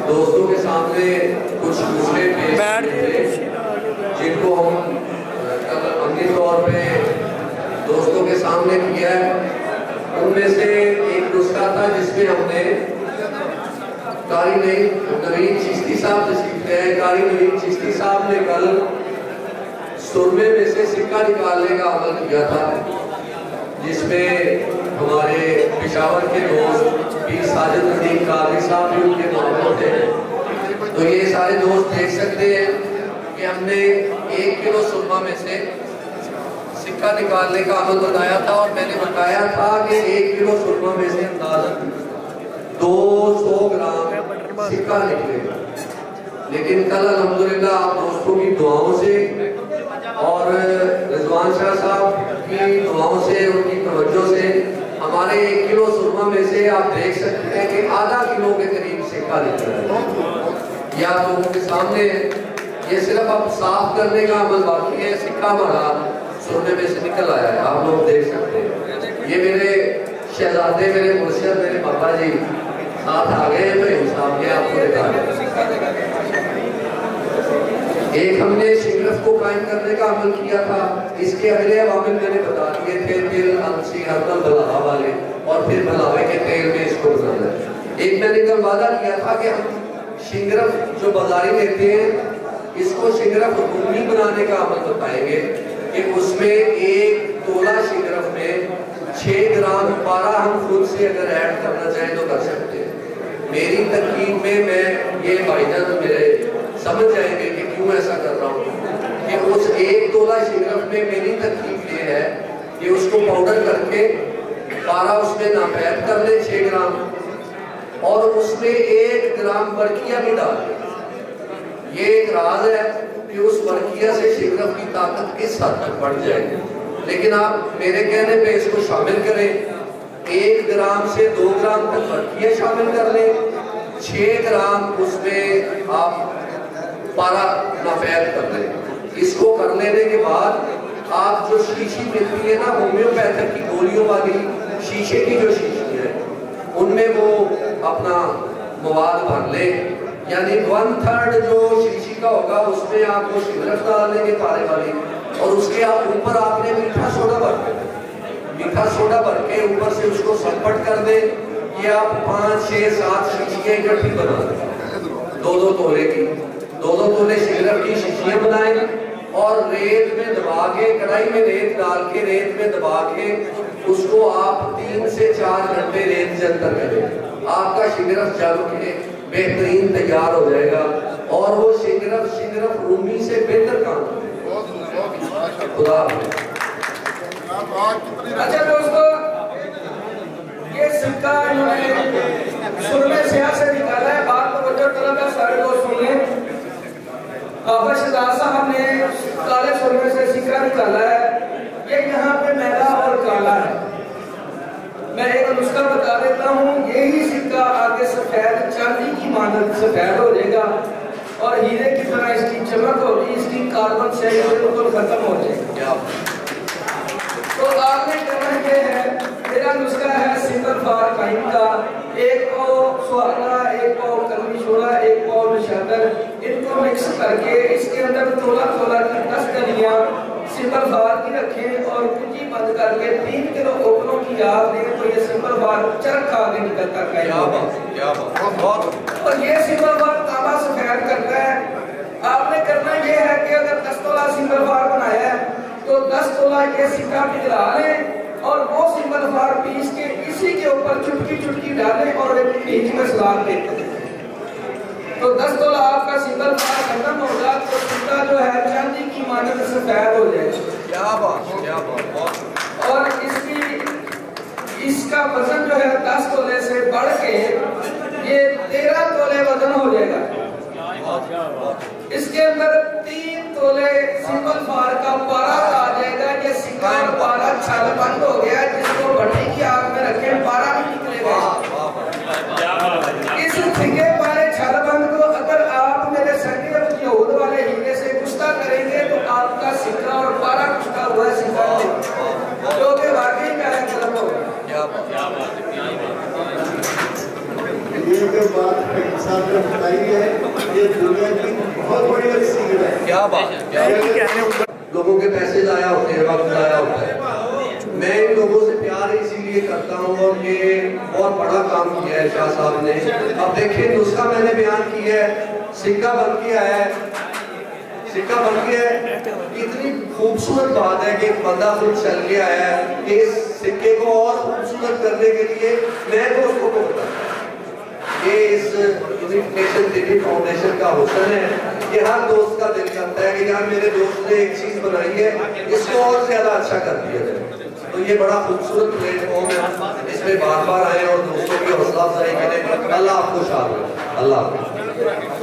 दोस्तों के सामने कुछ दूसरे पेश थे जिनको हम अमली तौर पे दोस्तों के सामने किया है। उनमें से एक नुस्खा था जिसमें हमने कारी नवीन चिश्ती साहब से सीखते हैं। कारी नवीन चिश्ती साहब ने कल सुरमे में से सिक्का निकालने का अमल किया था, जिसमें हमारे पेशावर के दोस्त पीर साजिद नदीम कादरी साहब भी उनके मामले थे। तो ये सारे दोस्त देख सकते हैं कि हमने 1 किलो सुरमा में से सिक्का निकालने का अमल बताया था, और मैंने बताया था कि 1 किलो सुरमा में से अंदाज़न 200 ग्राम सिक्का निकलेगा। लेकिन कल अल्हम्दुलिल्लाह आप दोस्तों की दुआओं से और रिजवान शाह साहब की दुआओं से, उनकी तवज्जो से हमारे 1 किलो सुरमा में से आप देख सकते हैं कि आधा किलो के करीब सिक्का निकल रहा है। या लोगों के सामने ये सिर्फ अब साफ करने का अमल बाकी है। सिक्का हमारा सुरमे में से निकल आया है, आप लोग देख सकते हैं। ये मेरे शहजादे, मेरे मुर्शिद, मेरे पापा जी साथ आ गए हैं। मैं सामने आपको दिखा, एक हमने शिंगरफ को कायम करने का अमल किया था। इसके अगले अवामिल मैंने बता दिए थे, तिल, अलसी, हर्बल, भलावा वाले, और फिर भलावे के तेल में इसको बनाना है। एक मैंने कल वादा किया था कि हम शिंगरफ जो बाजारी लेते हैं इसको शिंगरफ रूमी बनाने का अमल बताएंगे कि उसमें 1 तोला शिंगरफ में 6 ग्राम पारा हम खुद से अगर ऐड करना चाहें तो कर सकते हैं। मेरी तरकीब में मैं ये भाईजान मेरे समझ जाएंगे कि क्यों ऐसा कर रहा हूँ कि उस 1 तोला शिंगरफ में मेरी तरकीब ये है कि उसको पाउडर करके पारा उसमें नापैद कर ले 6 ग्राम, और उसमें 1 ग्राम बरकिया भी डाल दे। ये एक राज है कि उस बरकिया से शिंगरफ की ताकत किस हद तक बढ़ जाएगी। लेकिन आप मेरे कहने पे इसको शामिल करें, 1 ग्राम से 2 ग्राम तक बरकिया शामिल कर लें, 6 ग्राम उसमें आप पारा नाफैद कर लें। इसको कर लेने के बाद आप जो शीशी मिलती है ना होम्योपैथिक की गोलियों वाली, शीशे की जो शीशी है उनमें वो अपना मवाद भर ले, यानी 1/3 जो शीशी का होगा उसमें आप वो शिंगरफ डाल देंगे पारे वाली, और उसके आप ऊपर आपने मीठा सोडा भर के ऊपर से उसको सलपट कर दे। ये आप 5, 6, 7 शीशियाँ इकट्ठी बना दें, 2-2 तोले की, 2-2 तोले शिंगरफ की शीशियाँ बनाएं, और रेत में दबा के, कढ़ाई में रेत डाल के, रेत में दबा के उसको आप 3 से 4 घंटे रेत के अंदर करें। आपका शिंगरफ जम के बेहतरीन तैयार हो जाएगा, और वो शिंगरफ रूमी से बेहतर काम करेगा। खुदा। अच्छा दोस्तों, ये सिक्का इन्होंने सुरमे से निकाला है। बात तो वजह तलब है, सारे दोस्त सुनिए। साहब ने काले सुरमे से सिक्का निकाला है। ये यहाँ पे मैदा और काला है। मैं एक नुस्खा बता देता हूँ, यही सिक्का आगे सफेद चांदी की मानद सफेद हो जाएगा, और हीरे की तरह इसकी चमक होगी, इसकी कार्बन से बिल्कुल खत्म हो जाएगी। तो आपने करना ये है, मेरा नुस्खा है सिंगल फार काइन का, 1 पाव सुहाना, 1 पाव कलमी छोड़ा, 1 पाव नशादर, इनको मिक्स करके इसके अंदर थोड़ा की 10 कलियां सिंगल फार की रखें, और कुंजी बंद करके 3 किलो ओपनों की आग दें तो ये सिंगल फार चरखा आगे निकलता है। क्या बात। और ये सिंगल फार तांबा सफेद करता है। आपने करना ये है कि अगर 10 तोला सिंगल फार बनाया है तो 10 तोला ये सिक्का पिघला लें, और वो सिंगल फार पीस के इसी के ऊपर चुटकी डालें और बीच में सलाद देते हैं। तो 10 तोला आपका सिंगल फार खत्म होगा तो सिक्का जो है चांदी की मानद सफेद हो जाएगा। क्या बात। और इसका वजन जो है 10 तोले से बढ़ के ये 13 तोले वजन हो जाएगा। इसके अंदर 3 तोले सिंगल फार का पारा आ जाएगा। ये सिक्का और पारा छल बंद हो गया, जिसको भट्टी की आग में रखें पारा भी निकलेगा। इस फिके पारे छल बंद को अगर आप मेरे सर्टिफिकेट यहूद वाले हीरे से गुस्ता करेंगे तो आपका सिक्का और पारा गुस्ता हुआ सिक्का जो कि वाकई में गलत होगा। ये बात आपने बताई है, ये दुनिया की बहुत बड़ी सीख है। क्या बात, लोगों के पैसे जाया होते हैं, वक्त जाया होता है। मैं इन लोगों से प्यार इसीलिए करता हूँ और ये बहुत बड़ा काम किया है शाह साहब ने। अब देखिए नुस्खा मैंने बयान किया है, सिक्का बन के आया है, सिक्का बन गया है। इतनी खूबसूरत बात है कि एक बंदा खुद चल के आया है कि इस सिक्के को और खूबसूरत करने के लिए मैं दोस्तों को बताता हूँ। ये इस यूनिफिकेशन सिटी फाउंडेशन का हुस्न है कि हर दोस्त का दिल करता है कि यार मेरे दोस्त ने एक चीज बनाई है, इसको और ज्यादा अच्छा कर दिया जाए। तो ये बड़ा खूबसूरत प्लेटफॉर्म है, इसमें बार बार आए और दोस्तों की हौसला अफजाई करें। अल्लाह आपको शामिल, अल्लाह।